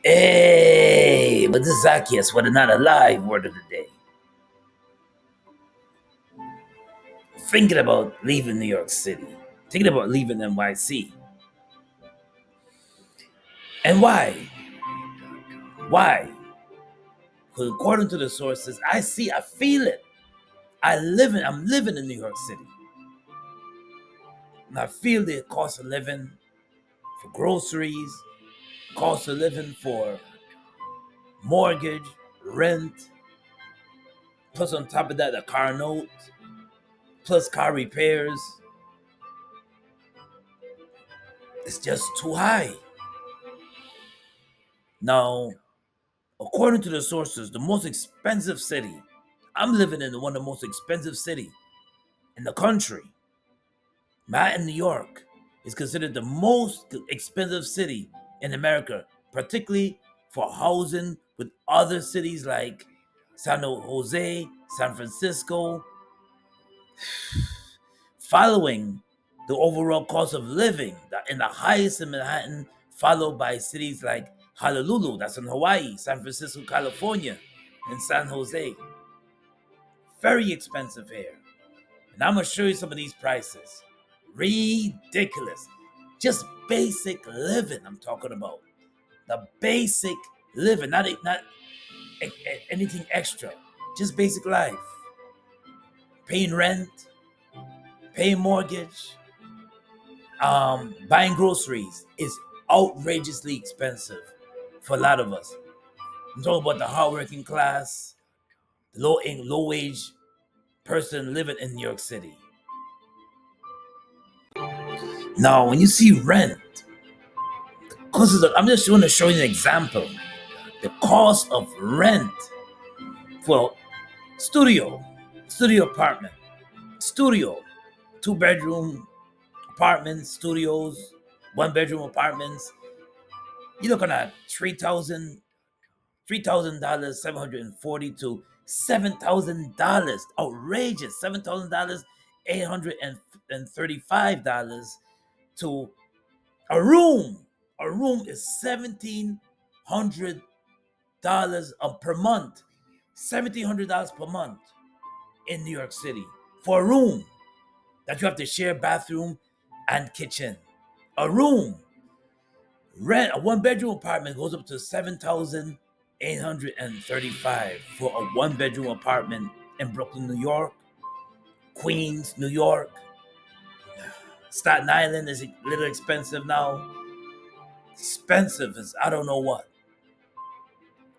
Hey, but this is Zaccheus with another live word of the day. Thinking about leaving New York City, thinking about leaving NYC. And why? Why? Because according to the sources, I feel it. I'm living in New York City. And I feel the cost of living for groceries, cost of living for mortgage, rent, plus on top of that, the car note, plus car repairs. It's just too high. Now, according to the sources, the most expensive city, I'm living in one of the most expensive city in the country. Manhattan, New York, is considered the most expensive city in America, particularly for housing with other cities like San Jose, San Francisco, following the overall cost of living in the highest in Manhattan, followed by cities like Honolulu, that's in Hawaii, San Francisco, California, and San Jose. Very expensive here. And I'm gonna show you some of these prices. Ridiculous. Just basic living I'm talking about. The basic living, not anything extra. Just basic life. Paying rent, paying mortgage, buying groceries is outrageously expensive for a lot of us. I'm talking about the hardworking class, the low wage person living in New York City. Now, when you see rent, I'm just going to show you an example. The cost of rent for studio, studio apartment, studio, 2 bedroom apartments, studios, 1 bedroom apartments. You're looking at $3,000, 740 to $7,000. Outrageous. $7,000, $835 to a room. A room is $1,700 per month. $1,700 per month in New York City for a room that you have to share bathroom and kitchen. A room. Rent a 1 bedroom apartment goes up to 7,835 for a 1 bedroom apartment in Brooklyn, New York, Queens, New York. Staten Island is a little expensive now. Expensive as I don't know what.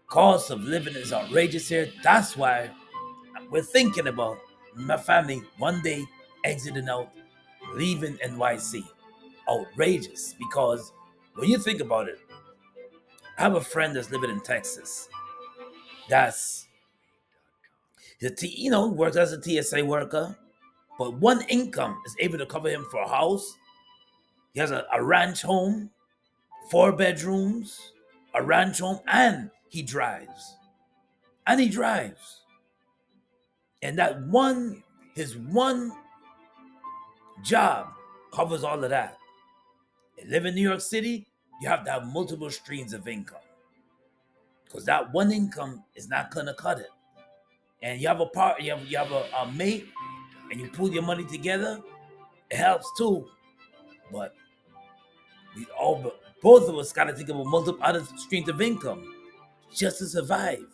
Cost of living is outrageous here. That's why we're thinking about my family one day exiting out, leaving NYC. Outrageous because when you think about it, I have a friend that's living in Texas. That's works as a TSA worker, but one income is able to cover him for a house. He has a ranch home, 4 bedrooms, a ranch home, and he drives. And he drives. And his one job covers all of that. And live in New York City, you have to have multiple streams of income. Because that one income is not gonna cut it. And you have a mate and you pull your money together, it helps too. But both of us gotta think about multiple other streams of income just to survive.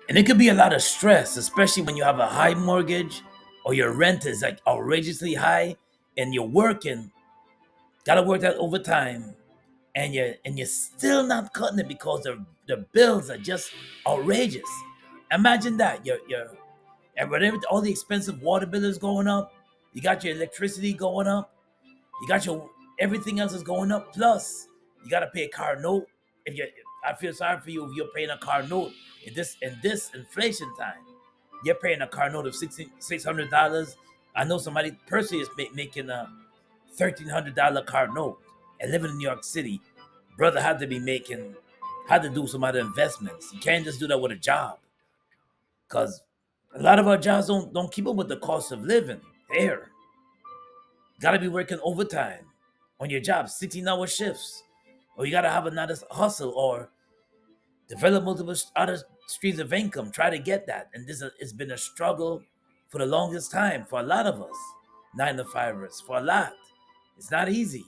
And it could be a lot of stress, especially when you have a high mortgage or your rent is like outrageously high and you're working, gotta work that overtime, and you're still not cutting it because the bills are just outrageous. Imagine that. And whatever all the expensive water bill is going up, you got your electricity going up, you got your everything else is going up. Plus, you got to pay a car note. If you, I feel sorry for you if you're paying a car note in this inflation time. You're paying a car note of $600. I know somebody personally is making a $1,300 car note and living in New York City. Brother had to do some other investments. You can't just do that with a job because a lot of our jobs don't keep up with the cost of living here. Gotta be working overtime on your job, 16-hour shifts. or you gotta have another hustle, or develop multiple other streams of income. Try to get that, and this has been a struggle for the longest time for a lot of us, nine to fivers. For a lot, it's not easy.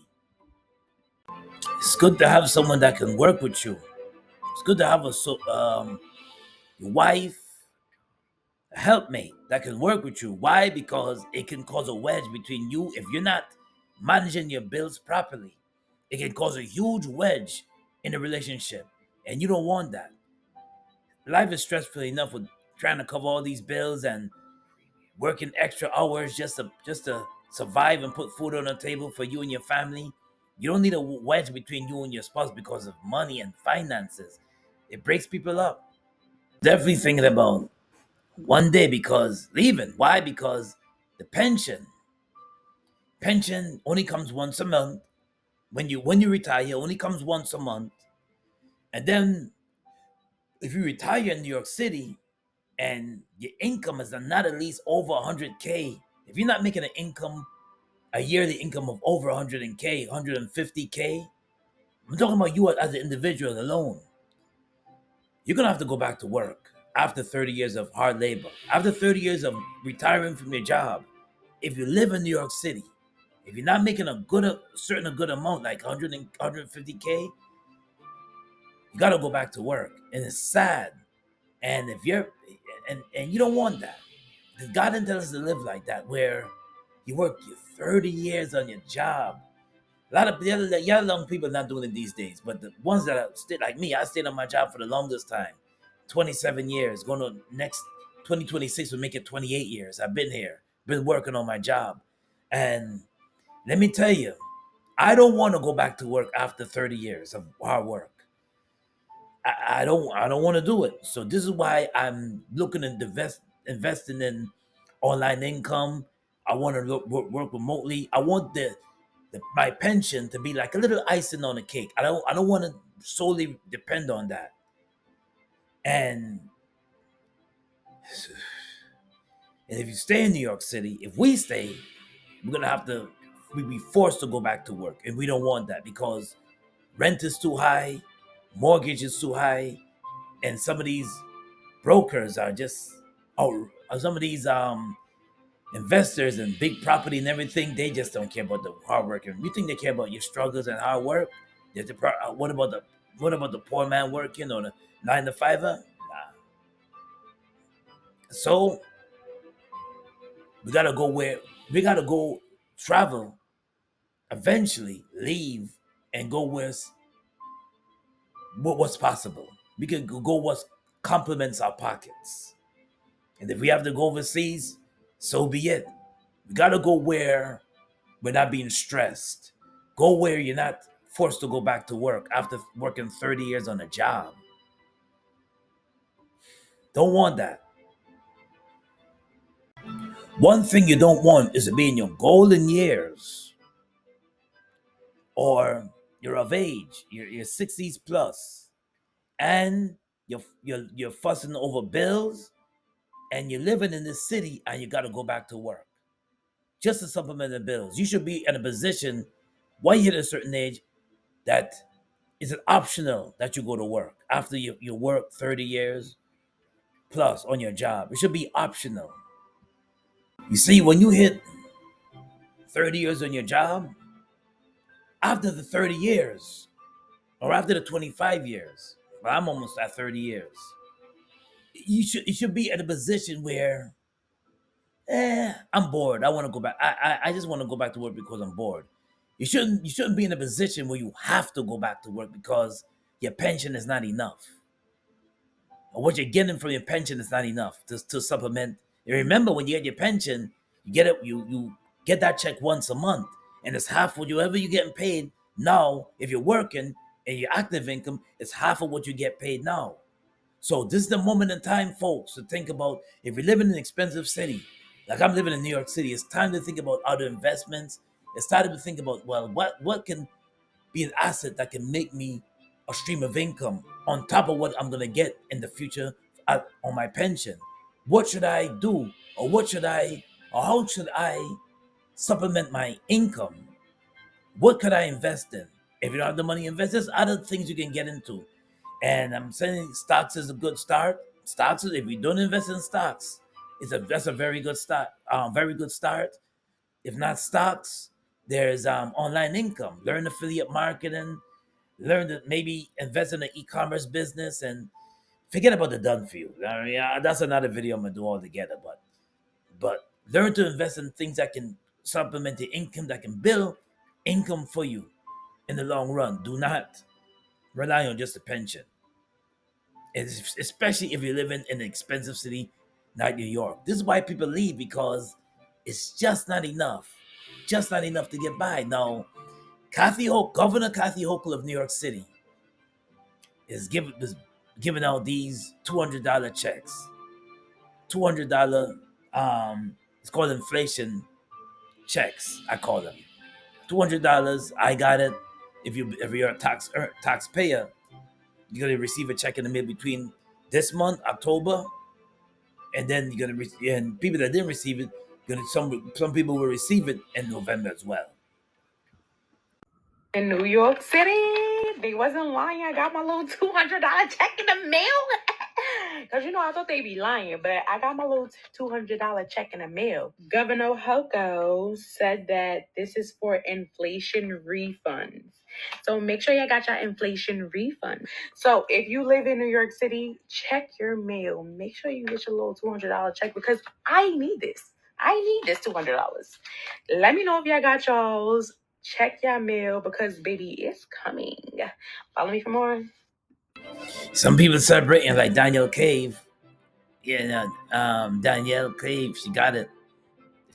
It's good to have someone that can work with you. It's good to have your wife, a helpmate that can work with you. Why? Because it can cause a wedge between you if you're not managing your bills properly. It can cause a huge wedge in a relationship, and you don't want that. Life is stressful enough with trying to cover all these bills and working extra hours just to survive and put food on the table for you and your family. You don't need a wedge between you and your spouse because of money and finances. It breaks people up. Definitely thinking about one day because leaving. Why? Because the pension only comes once a month. When you retire, it only comes once a month. And then if you retire in New York City and your income is not at least over 100K, if you're not making an income, a yearly income of over 100K, 150K, I'm talking about you as an individual alone, you're gonna have to go back to work after 30 years of hard labor, after 30 years of retiring from your job. If you live in New York City, if you're not making a good amount, like 100 and 150K, you gotta go back to work. And it's sad. And if you're and you don't want that. Because God didn't tell us to live like that, where you work your 30 years on your job. A lot of the other young people are not doing it these days, but the ones that are stayed like me, I stayed on my job for the longest time, 27 years. Going to next 2026 will make it 28 years. I've been here, been working on my job, and let me tell you, I don't want to go back to work after 30 years of hard work. I don't want to do it. So this is why I'm looking at investing in online income. I want to work remotely. I want my pension to be like a little icing on the cake. I don't want to solely depend on that. And and if you stay in New York City, if we stay, we're gonna have to we be forced to go back to work, and we don't want that because rent is too high, mortgage is too high, and some of these brokers are just some of these investors and big property and everything, they just don't care about the hard work. And you think they care about your struggles and hard work? What about the poor man working on a nine to fiver? Nah. So we gotta go where we gotta go travel, eventually leave and go what's possible. We can go what complements our pockets. And if we have to go overseas, so be it. We gotta go where we're not being stressed. Go where you're not forced to go back to work after working 30 years on a job. Don't want that. One thing you don't want is to be in your golden years, or you're of age, you're 60s plus, and you're fussing over bills, and you're living in this city and you gotta go back to work just to supplement the bills. You should be in a position when you hit a certain age that is it optional that you go to work after you work 30 years plus on your job. It should be optional. You see, when you hit 30 years on your job, after the 30 years, or after the 25 years, well, I'm almost at 30 years, you should be at a position where, I'm bored. I want to go back. I just want to go back to work because I'm bored. You shouldn't be in a position where you have to go back to work because your pension is not enough, or what you're getting from your pension is not enough to supplement. And remember, when you get your pension, you get that check once a month, and it's half what you ever you getting paid now. If you're working and your active income, it's half of what you get paid now. So this is the moment in time, folks, to think about if you live in an expensive city, like I'm living in New York City. It's time to think about other investments. It's time to think about, well, what can be an asset that can make me a stream of income on top of what I'm gonna get in the future on my pension. What should I do, or how should I supplement my income? What could I invest in? If you don't have the money, invest. There's other things you can get into. And I'm saying stocks is a good start. Stocks, if you don't invest in stocks, that's a very good start. Very good start. If not stocks, there's online income. Learn affiliate marketing. Learn to maybe invest in an e-commerce business and forget about the done for you. I mean, that's another video I'm gonna do altogether. But learn to invest in things that can supplement the income, that can build income for you in the long run. Do not rely on just a pension, especially if you're living in an expensive city like New York. This is why people leave, because it's just not enough to get by. Now, Governor Kathy Hochul of New York City is giving out these $200 checks. $200, it's called inflation checks. I call them $200. I got it. If you're a taxpayer, you're gonna receive a check in the mail between this month, October, and then you're gonna and people that didn't receive it, some people will receive it in November as well. In New York City, they wasn't lying. I got my little $200 check in the mail. Because, I thought they'd be lying, but I got my little $200 check in the mail. Governor Hochul said that this is for inflation refunds. So make sure you got your inflation refund. So if you live in New York City, check your mail. Make sure you get your little $200 check, because I need this. I need this $200. Let me know if y'all got y'all's. Check your mail, because baby, it's coming. Follow me for more. Some people celebrating like Danielle Cave. Yeah, Danielle Cave, she got it.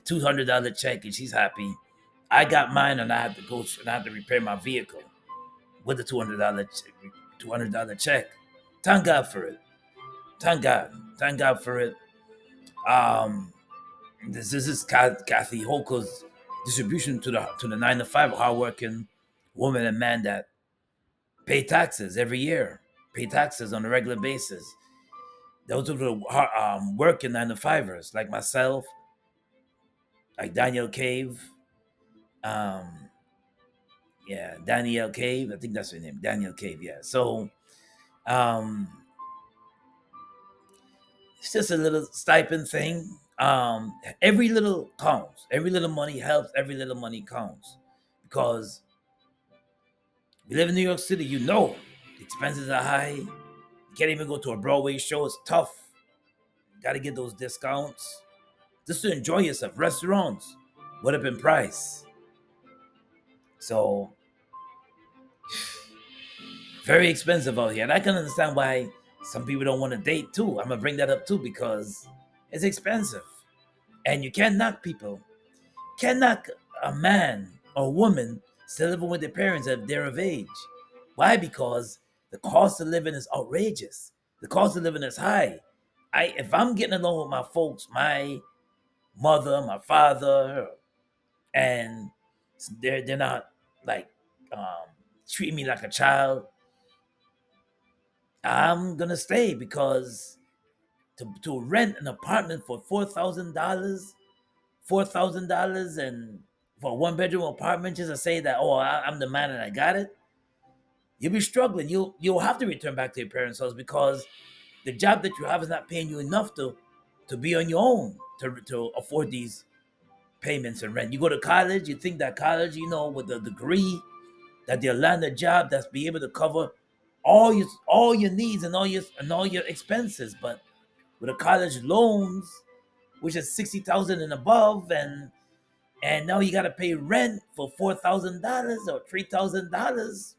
$200 check and she's happy. I got mine and I had to go and I had to repair my vehicle with the $200 check. Thank God for it. Thank God for it. Um, this is Kathy Hochul's distribution to the 9 to 5 hardworking woman and man that pay taxes every year, pay taxes on a regular basis. Those are the working 9 to 5ers like myself, like Danielle Cave, um, yeah, Danielle Cave. I think that's her name, Danielle Cave. Yeah. So um, it's just a little stipend thing. Every little counts. Every little money helps. Every little money counts, because you live in New York City. The expenses are high. You can't even go to a Broadway show. It's tough. Got to get those discounts just to enjoy yourself. Restaurants went up in price. So very expensive out here. And I can understand why some people don't want to date too. I'm gonna bring that up too, because it's expensive. And you can't knock people. Can't knock a man or woman still living with their parents if they're of age. Why? Because the cost of living is outrageous. The cost of living is high. If I'm getting along with my folks, my mother, my father, and they're not like um, treating me like a child, I'm gonna stay, because to rent an apartment for $4,000, and for a 1 bedroom apartment, just to say that, oh, I'm the man and I got it, you'll be struggling. You'll have to return back to your parents' house, because the job that you have is not paying you enough to be on your own to afford these payments and rent. You go to college, you think that college, with a degree, that they'll land a job that's be able to cover all your needs and all your expenses. But with a college loans, which is 60,000 and above, and now you got to pay rent for $4,000 or $3,000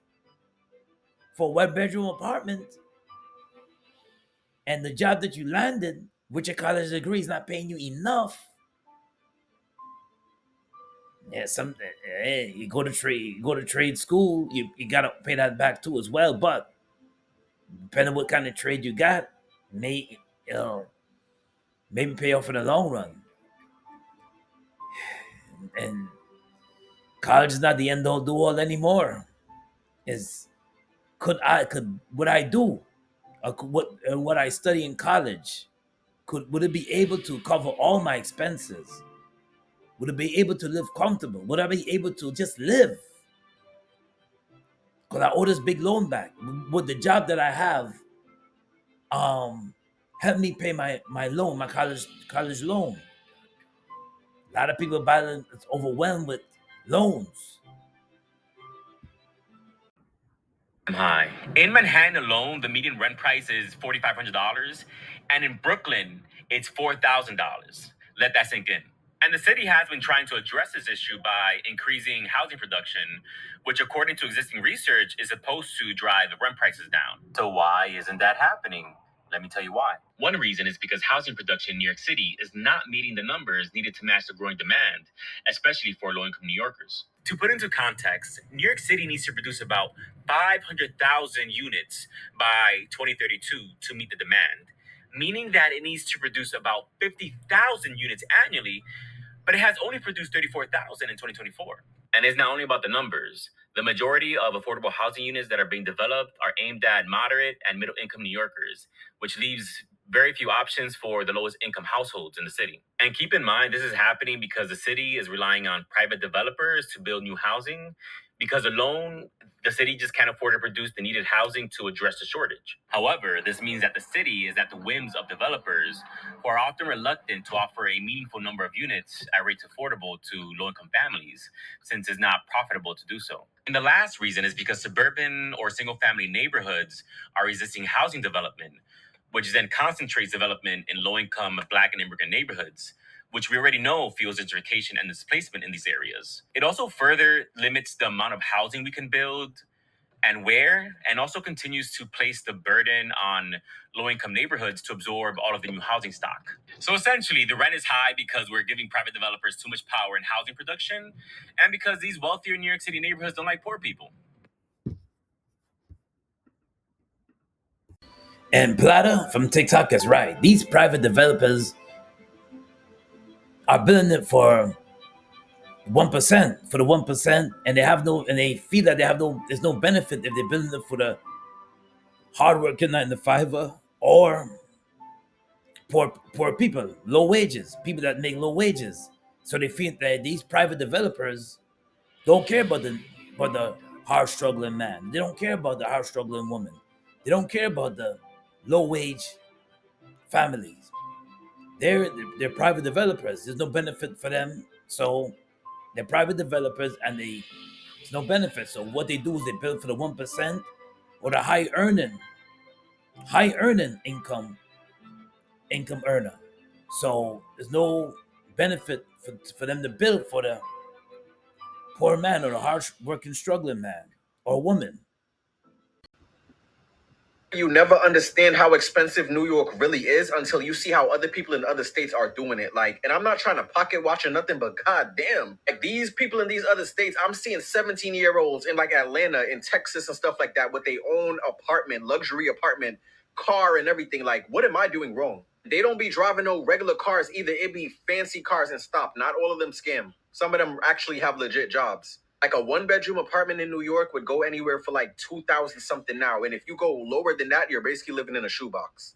for a 1 bedroom apartment, and the job that you landed with your college degree is not paying you enough. Yeah, you go to trade school, you gotta pay that back too as well. But depending on what kind of trade you got, may you know, maybe pay off in the long run. And college is not the end all do all anymore. Is could what I do, what I study in college, would it be able to cover all my expenses? Would it be able to live comfortable? Would I be able to just live? because I owe this big loan back. With the job that I have, help me pay my loan, my college loan. A lot of people battling, it's overwhelmed with loans. High. In Manhattan alone, the median rent price is $4,500, and in Brooklyn, it's $4,000. Let that sink in. And the city has been trying to address this issue by increasing housing production, which, according to existing research, is supposed to drive the rent prices down. So, why isn't that happening? Let me tell you why. One reason is because housing production in New York City is not meeting the numbers needed to match the growing demand, especially for low income New Yorkers. To put into context, New York City needs to produce about 500,000 units by 2032 to meet the demand, meaning that it needs to produce about 50,000 units annually, but it has only produced 34,000 in 2024. And it's not only about the numbers. The majority of affordable housing units that are being developed are aimed at moderate and middle income New Yorkers, which leaves very few options for the lowest income households in the city. And keep in mind, this is happening because the city is relying on private developers to build new housing, because alone, the city just can't afford to produce the needed housing to address the shortage. However, this means that the city is at the whims of developers who are often reluctant to offer a meaningful number of units at rates affordable to low income families, since it's not profitable to do so. And the last reason is because suburban or single family neighborhoods are resisting housing development, which then concentrates development in low income Black and immigrant neighborhoods, which we already know fuels gentrification and displacement in these areas. It also further limits the amount of housing we can build and where, and also continues to place the burden on low income neighborhoods to absorb all of the new housing stock. So essentially, the rent is high because we're giving private developers too much power in housing production, and because these wealthier New York City neighborhoods don't like poor people. And Plata from TikTok is right. These private developers are building it for 1%, for the 1%, and they feel that there's no benefit if they're building it for the hardworking 9 to 5er or poor people, low wages, people that make low wages. So they feel that these private developers don't care about the hard struggling man. They don't care about the hard struggling woman. They don't care about the low wage families. They're private developers. There's no benefit for them. So they're private developers and there's no benefit. So what they do is they build for the 1% or the high earning income earner. So there's no benefit for them to build for the poor man or the hard working struggling man or woman. You never understand how expensive New York really is until you see how other people in other states are doing it. Like, and I'm not trying to pocket watch or nothing, but goddamn, like these people in these other states, I'm seeing 17-year-olds in like Atlanta, in Texas, and stuff like that with their own apartment, luxury apartment, car, and everything. Like, what am I doing wrong? They don't be driving no regular cars either. It be fancy cars and stop. Not all of them scam. Some of them actually have legit jobs. Like a 1 bedroom apartment in New York would go anywhere for like 2,000 something now. And if you go lower than that, you're basically living in a shoebox.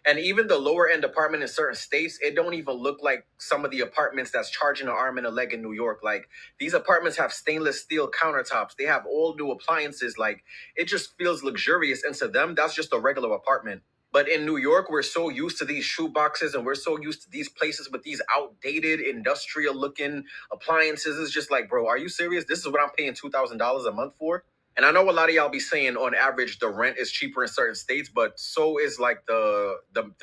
And even the lower end apartment in certain states, it don't even look like some of the apartments that's charging an arm and a leg in New York. Like these apartments have stainless steel countertops. They have all new appliances. Like it just feels luxurious. And to them, that's just a regular apartment. But in New York, we're so used to these shoe boxes and we're so used to these places with these outdated industrial looking appliances. It's just like, bro, are you serious? This is what I'm paying $2,000 a month for? And I know a lot of y'all be saying on average the rent is cheaper in certain states, but so is like the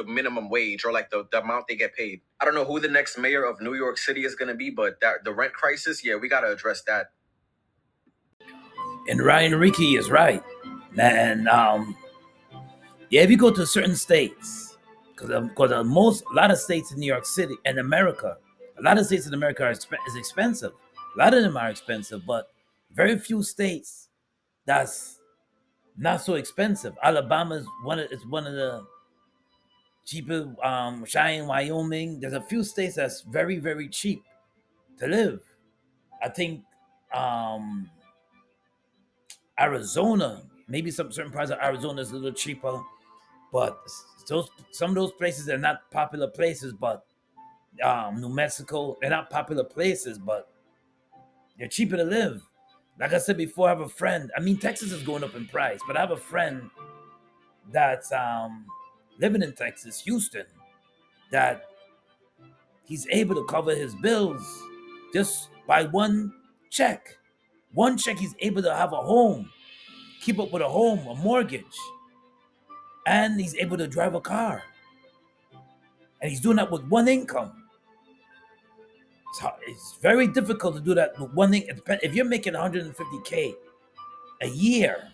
minimum wage or like the amount they get paid. I don't know who the next mayor of New York City is gonna be, but that the rent crisis, yeah, we gotta address that. And Ryan Ricky is right. And yeah, if you go to certain states, because a lot of states in New York City and America, a lot of states in America is expensive. A lot of them are expensive, but very few states that's not so expensive. Alabama is one of the cheaper. Cheyenne, Wyoming. There's a few states that's very cheap to live. I think um, Arizona, maybe some certain parts of Arizona is a little cheaper, but those some of those places are not popular places. But New Mexico, they're not popular places, but they're cheaper to live. Like I said before, I have a friend. I mean, Texas is going up in price, but I have a friend that's living in Texas, Houston, that he's able to cover his bills just by one check. One check, he's able to have a home, keep up with a home, a mortgage, and he's able to drive a car. And he's doing that with one income. It's very difficult to do that with one thing. If you're making 150K a year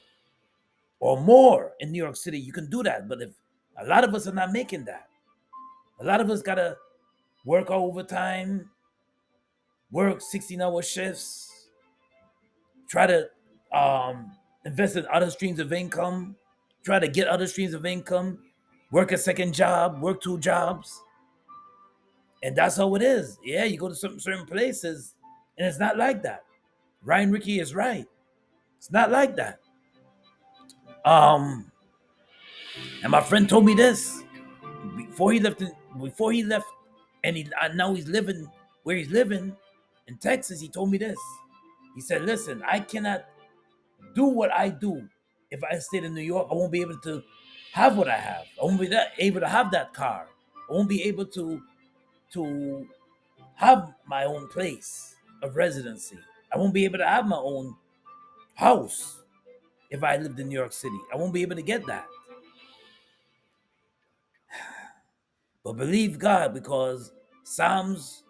or more in New York City, you can do that. But if a lot of us are not making that, a lot of us gotta work overtime, work 16-hour shifts, try to invest in other streams of income, try to get other streams of income, work a second job, work two jobs. And that's how it is. Yeah, you go to some certain places and it's not like that. Ryan Ricky is right. It's not like that. Um, and my friend told me this before he left. Before he left, and now he's living where he's living in Texas. He told me this. He said, "Listen, I cannot do what I do if I stayed in New York. I won't be able to have what I have. I won't be able to have that car. I won't be able to have my own place of residency. I won't be able to have my own house if I lived in New York City. I won't be able to get that. But believe God, because Psalms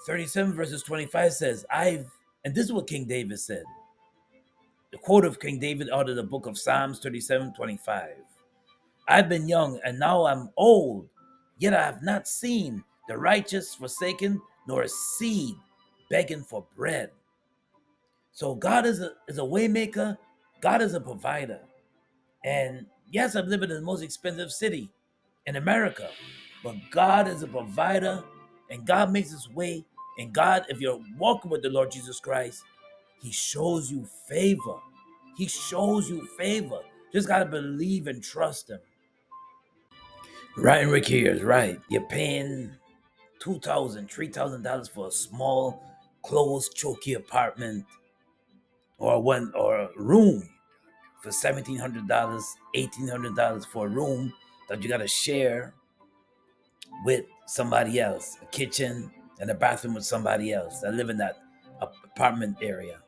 37 verses 25 says, and this is what King David said. The quote of King David out of the book of Psalms 37:25. I've been young and now I'm old, yet I have not seen the righteous forsaken, nor a seed begging for bread. So God is a way maker. God is a provider. And yes, I'm living in the most expensive city in America, but God is a provider and God makes his way. And God, if you're walking with the Lord Jesus Christ, he shows you favor. He shows you favor. Just got to believe and trust him. Right, and Rick here is right. You're paying $2,000, $3,000 for a small, closed, choky apartment or a room for $1,700, $1,800 for a room that you got to share with somebody else, a kitchen and a bathroom with somebody else that live in that apartment area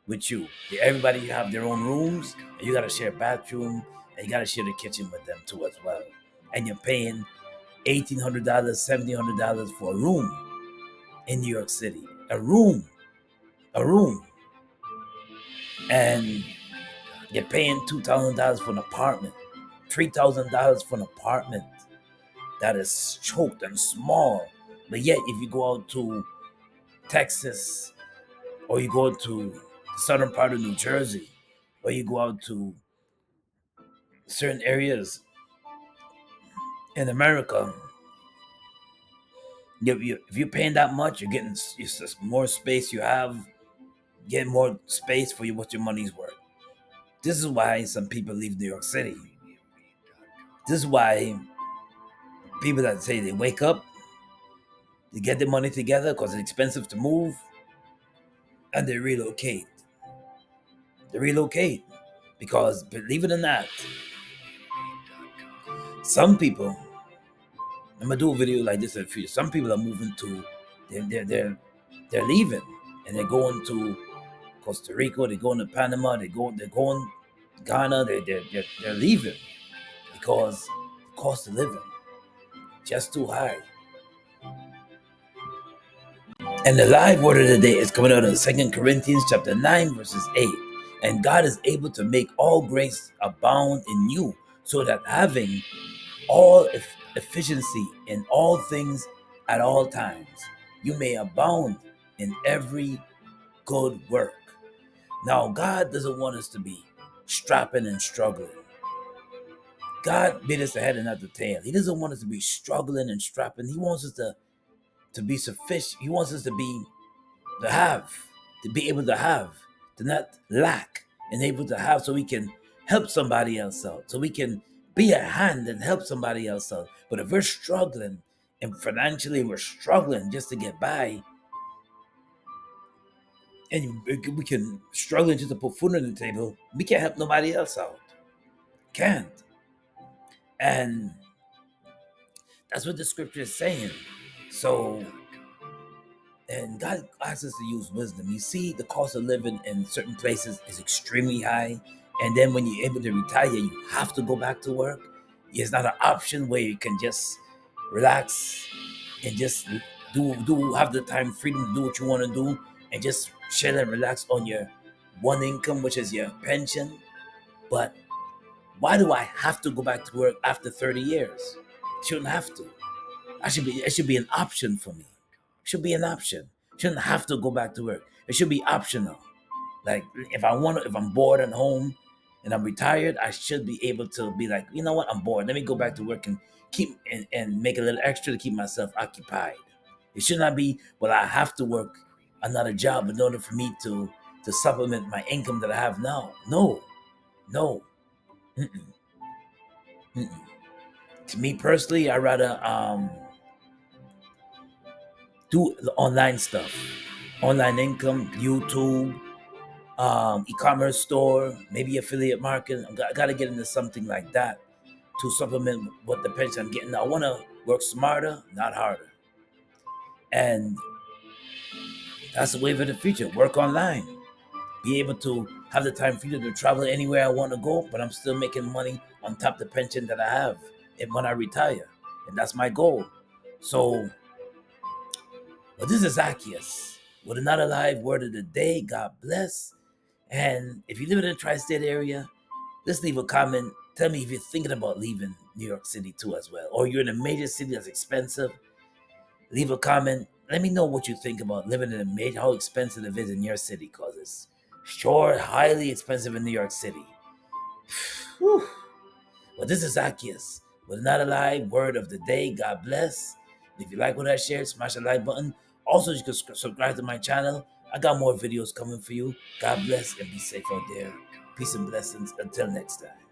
with you. Everybody have their own rooms, and you got to share a bathroom, and you got to share the kitchen with them too as well. And you're paying $1,800, $1,700 for a room in New York City. A room. And you're paying $2,000 for an apartment, $3,000 for an apartment that is choked and small. But yet, if you go out to Texas, or you go to the southern part of New Jersey, or you go out to certain areas in America, if you're paying that much, you're getting more space. You get more space for what your money's worth. This is why some people leave New York City. This is why people that say they wake up, they get their money together because it's expensive to move, and they relocate. They relocate because, believe it or not, some people. I'm gonna do a video like this in the future. Some people are moving to, they're leaving, and they're going to Costa Rica. They're going to Panama. They're going Ghana. They're leaving because the cost of living just too high. And the live word of the day is coming out of 2 Corinthians chapter 9 verses 8. And God is able to make all grace abound in you, so that having all efficiency in all things at all times, you may abound in every good work. Now, God doesn't want us to be strapping and struggling. God made us the head and not the tail. He doesn't want us to be struggling and strapping. He wants us to be sufficient. He wants us to be able to have, to not lack, and able to have, so we can help somebody else out, so we can be a hand and help somebody else out. But if we're struggling and financially we're struggling just to get by, and we can struggling just to put food on the table. We can't help nobody else out. Can't. And that's what the scripture is saying. So, and God asks us to use wisdom. You see, the cost of living in certain places is extremely high. And then when you're able to retire, you have to go back to work. It's not an option where you can just relax and just do have the time freedom to do what you want to do and just chill and relax on your one income, which is your pension. But why do I have to go back to work after 30 years? Shouldn't have to. It should be an option for me. It should be an option. Shouldn't have to go back to work. It should be optional. Like if I'm bored at home and I'm retired, I should be able to be like, you know what, I'm bored. Let me go back to work and and make a little extra to keep myself occupied. It should not be, well, I have to work another job in order for me to supplement my income that I have now. No, no. Mm-mm, mm-mm. To me personally, I rather do the online stuff, online income, YouTube, e-commerce store, maybe affiliate marketing. I got to get into something like that to supplement what the pension I'm getting. I want to work smarter, not harder, and that's the way of the future. Work online, be able to have the time freedom to travel anywhere I want to go, but I'm still making money on top of the pension that I have and when I retire, and that's my goal. So, but this is Zaccheus with another live word of the day. God bless. And if you live in the tri-state area, just leave a comment. Tell me if you're thinking about leaving New York City too as well. Or you're in a major city that's expensive. Leave a comment. Let me know what you think about living in a major, how expensive it is in your city, because it's sure highly expensive in New York City. Whew. Well, this is Zaccheus with another live word of the day. God bless. If you like what I shared, smash the like button. Also, you can subscribe to my channel. I got more videos coming for you. God bless and be safe out there. Peace and blessings. Until next time.